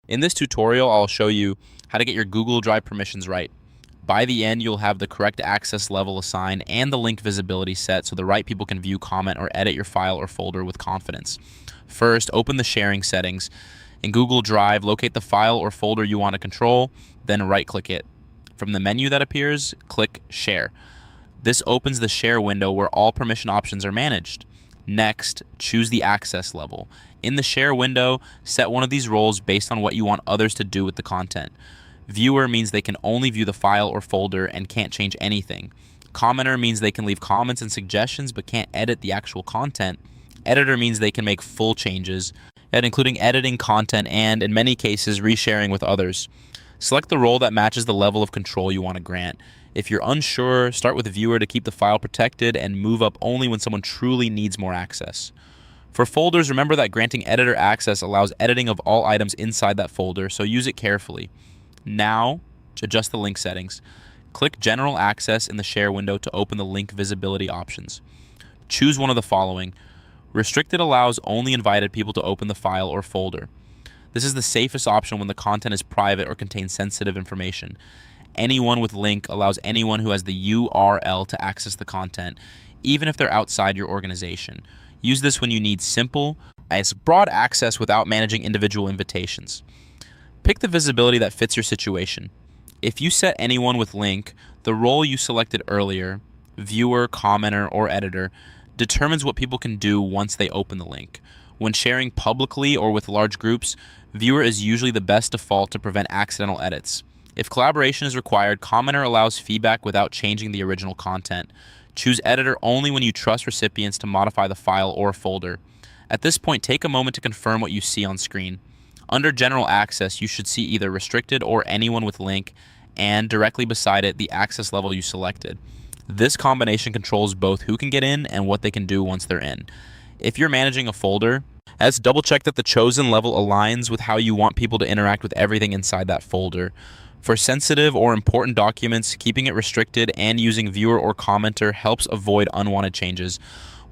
In this tutorial, I'll show you how to get your Google Drive permissions right. By the end, you'll have the correct access level assigned and the link visibility set so the right people can view, comment, or edit your file or folder with confidence. First, open the sharing settings. In Google Drive, locate the file or folder you want to control, then right-click it. From the menu that appears, click Share. This opens the share window where all permission options are managed. Next, choose the access level. In the share window, set one of these roles based on what you want others to do with the content. Viewer means they can only view the file or folder and can't change anything. Commenter means they can leave comments and suggestions but can't edit the actual content. Editor means they can make full changes, including editing content and, in many cases, resharing with others. Select the role that matches the level of control you want to grant. If you're unsure, start with viewer to keep the file protected and move up only when someone truly needs more access. For folders, remember that granting editor access allows editing of all items inside that folder, so use it carefully. Now, to adjust the link settings, click General Access in the Share window to open the link visibility options. Choose one of the following. Restricted allows only invited people to open the file or folder. This is the safest option when the content is private or contains sensitive information. Anyone with link allows anyone who has the URL to access the content, even if they're outside your organization. Use this when you need simple, broad access without managing individual invitations. Pick the visibility that fits your situation. If you set anyone with link, the role you selected earlier, viewer, commenter, or editor, determines what people can do once they open the link. When sharing publicly or with large groups, viewer is usually the best default to prevent accidental edits. If collaboration is required, commenter allows feedback without changing the original content. Choose editor only when you trust recipients to modify the file or folder. At this point, take a moment to confirm what you see on screen. Under General Access, you should see either Restricted or Anyone with Link, and directly beside it, the access level you selected. This combination controls both who can get in and what they can do once they're in. If you're managing a folder, let's double check that the chosen level aligns with how you want people to interact with everything inside that folder. For sensitive or important documents, keeping it restricted and using viewer or commenter helps avoid unwanted changes.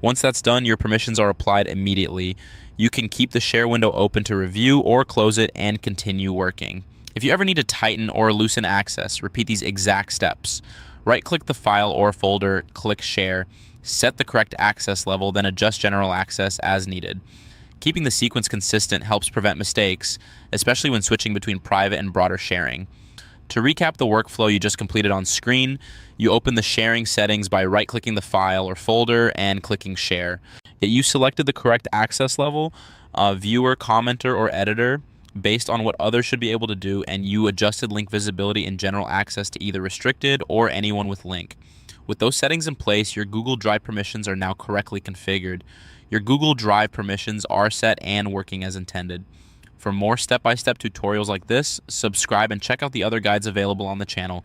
Once that's done, your permissions are applied immediately. You can keep the share window open to review or close it and continue working. If you ever need to tighten or loosen access, repeat these exact steps. Right-click the file or folder, click Share, set the correct access level, then adjust general access as needed. Keeping the sequence consistent helps prevent mistakes, especially when switching between private and broader sharing. To recap the workflow you just completed on screen, you open the sharing settings by right-clicking the file or folder and clicking Share. You selected the correct access level, viewer, commenter, or editor based on what others should be able to do, and you adjusted link visibility and general access to either restricted or anyone with link. With those settings in place, your Google Drive permissions are now correctly configured. Your Google Drive permissions are set and working as intended. For more step-by-step tutorials like this, subscribe and check out the other guides available on the channel.